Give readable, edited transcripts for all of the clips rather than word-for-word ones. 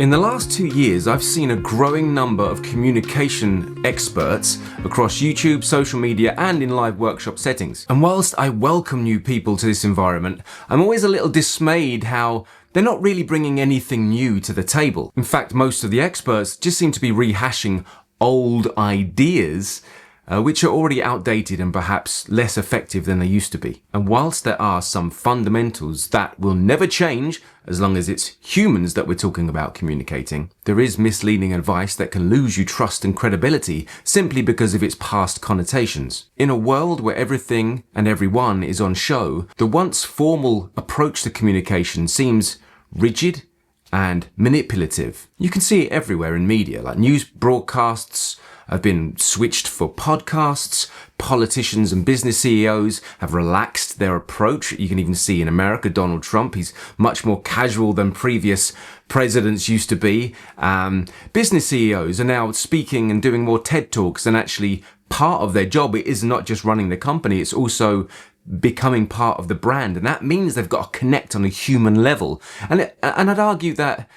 In the last 2 years, I've seen a growing number of communication experts across YouTube, social media, and in live workshop settings. And whilst I welcome new people to this environment, I'm always a little dismayed how they're not really bringing anything new to the table. In fact, most of the experts just seem to be rehashing old ideas which are already outdated and perhaps less effective than they used to be. And whilst there are some fundamentals that will never change as long as it's humans that we're talking about communicating, there is misleading advice that can lose you trust and credibility simply because of its past connotations. In a world where everything and everyone is on show, the once formal approach to communication seems rigid and manipulative. You can see it everywhere in media, like news broadcasts have been switched for podcasts. Politicians and business CEOs have relaxed their approach. You can even see in America, Donald Trump, he's much more casual than previous presidents used to be. Business CEOs are now speaking and doing more TED Talks, and actually part of their job, it is not just running the company, it's also becoming part of the brand. And that means they've got to connect on a human level. And I'd argue that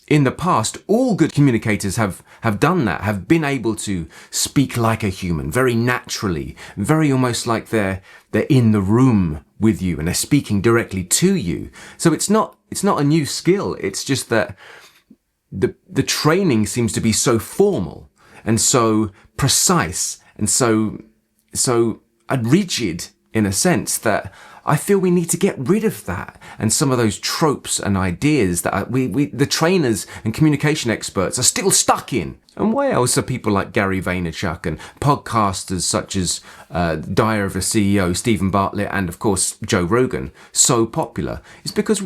in the past, all good communicators have done that, have been able to speak like a human, very naturally, very almost like they're in the room with you and they're speaking directly to you. So it's not a new skill. It's just that the training seems to be so formal and so precise and so rigid in a sense that I feel we need to get rid of that and some of those tropes and ideas that the trainers and communication experts are still stuck in. And why else are people like Gary Vaynerchuk and podcasters such as Diary of a CEO, Stephen Bartlett, and of course Joe Rogan so popular? It's because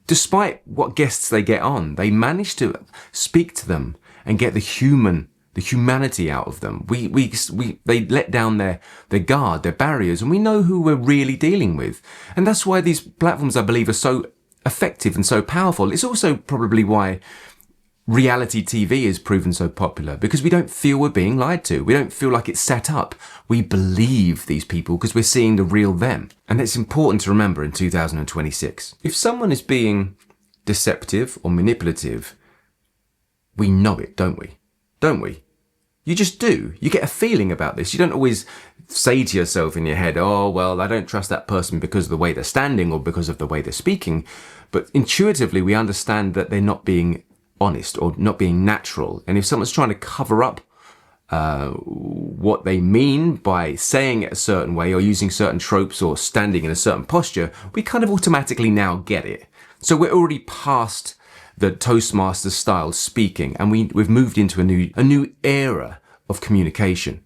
despite what guests they get on, they manage to speak to them and get the humanity out of them. They let down their guard, their barriers, and we know who we're really dealing with. And that's why these platforms, I believe, are so effective and so powerful. It's also probably why reality TV is proven so popular, because we don't feel we're being lied to. We don't feel like it's set up. We believe these people because we're seeing the real them. And it's important to remember in 2026. If someone is being deceptive or manipulative, we know it, don't we? Don't we? You just do. You get a feeling about this. You don't always say to yourself in your head, oh, well, I don't trust that person because of the way they're standing or because of the way they're speaking. But intuitively, we understand that they're not being honest or not being natural. And if someone's trying to cover up what they mean by saying it a certain way or using certain tropes or standing in a certain posture, we kind of automatically now get it. So we're already past the Toastmaster style speaking, and we've moved into a new era of communication.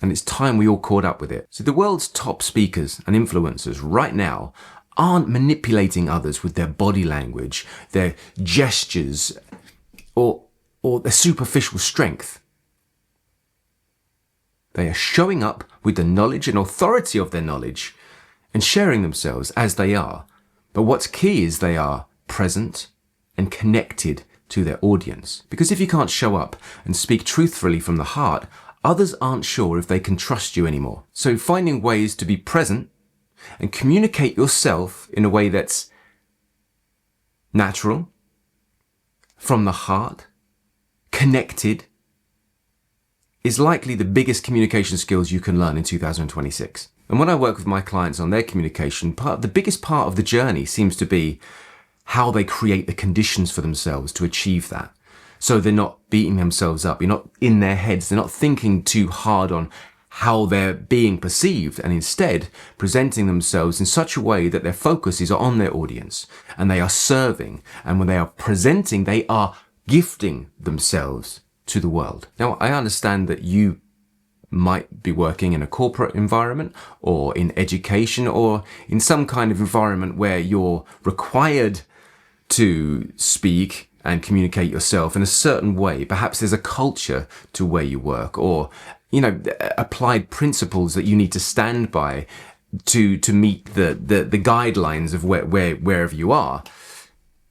And it's time we all caught up with it. So the world's top speakers and influencers right now aren't manipulating others with their body language, their gestures, or their superficial strength. They are showing up with the knowledge and authority of their knowledge and sharing themselves as they are. But what's key is they are present and connected to their audience. Because if you can't show up and speak truthfully from the heart, others aren't sure if they can trust you anymore. So finding ways to be present and communicate yourself in a way that's natural, from the heart, connected, is likely the biggest communication skills you can learn in 2026. And when I work with my clients on their communication, the biggest part of the journey seems to be how they create the conditions for themselves to achieve that. So they're not beating themselves up. You're not in their heads. They're not thinking too hard on how they're being perceived, and instead presenting themselves in such a way that their focus is on their audience and they are serving. And when they are presenting, they are gifting themselves to the world. Now, I understand that you might be working in a corporate environment or in education or in some kind of environment where you're required to speak and communicate yourself in a certain way. Perhaps there's a culture to where you work, or, applied principles that you need to stand by to meet the guidelines of wherever you are.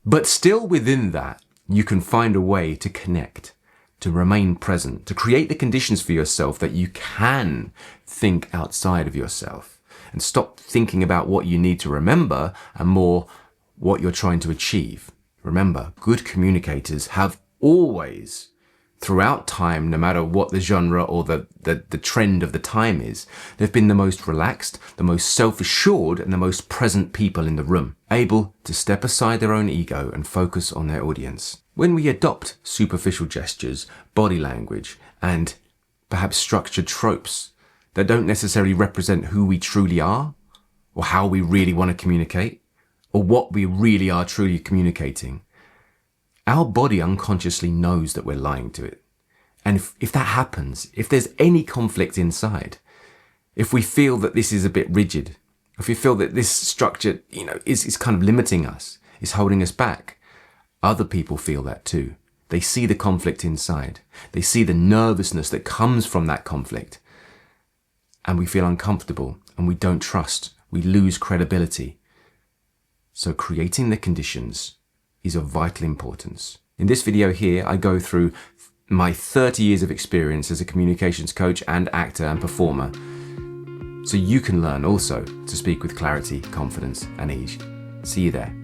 But still within that, you can find a way to connect, to remain present, to create the conditions for yourself that you can think outside of yourself and stop thinking about what you need to remember and more what you're trying to achieve. Remember, good communicators have always, throughout time, no matter what the genre or the trend of the time is, they've been the most relaxed, the most self-assured, and the most present people in the room, able to step aside their own ego and focus on their audience. When we adopt superficial gestures, body language, and perhaps structured tropes that don't necessarily represent who we truly are, or how we really want to communicate, or what we really are truly communicating, our body unconsciously knows that we're lying to it. And if that happens, if there's any conflict inside, if we feel that this is a bit rigid, if we feel that this structure, is kind of limiting us, is holding us back, other people feel that too. They see the conflict inside. They see the nervousness that comes from that conflict. And we feel uncomfortable and we don't trust. We lose credibility. So creating the conditions is of vital importance. In this video here, I go through my 30 years of experience as a communications coach and actor and performer, so you can learn also to speak with clarity, confidence, and ease. See you there.